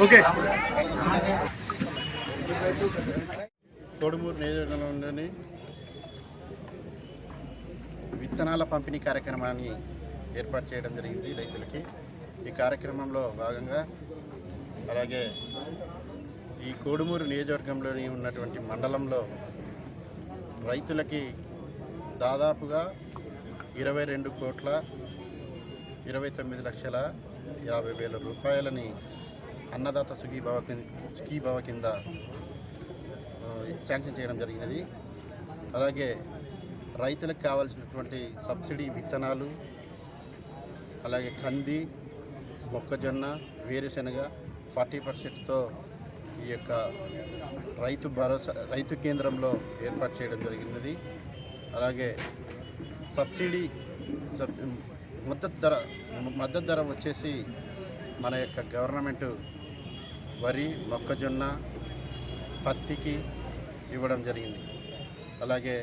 Okay. Kodumur నియోజకవర్గంలోని విత్తనాల పంపిణీ కార్యక్రమాన్ని ఏర్పాటు చేయడం జరిగింది రైతులకి. ఈ కార్యక్రమంలో భాగంగా అలాగే ఈ కోడుమూరు నియోజకవర్గంలోని ఉన్నటువంటి మండలంలో రైతులకి దాదాపుగా 22,29,50,000 రూపాయలని అన్నదాత సుఖీభవ కింద శాంక్షన్ చేయడం జరిగినది. అలాగే రైతులకు కావాల్సినటువంటి సబ్సిడీ విత్తనాలు, అలాగే కంది, మొక్కజొన్న, వేరుశెనగ 40%తో ఈ యొక్క రైతు కేంద్రంలో ఏర్పాటు చేయడం జరిగినది. అలాగే సబ్సిడీ మద్దతు ధర వచ్చేసి మన యొక్క గవర్నమెంటు వరి, మొక్కజొన్న, పత్తికి ఇవ్వడం జరిగింది. అలాగే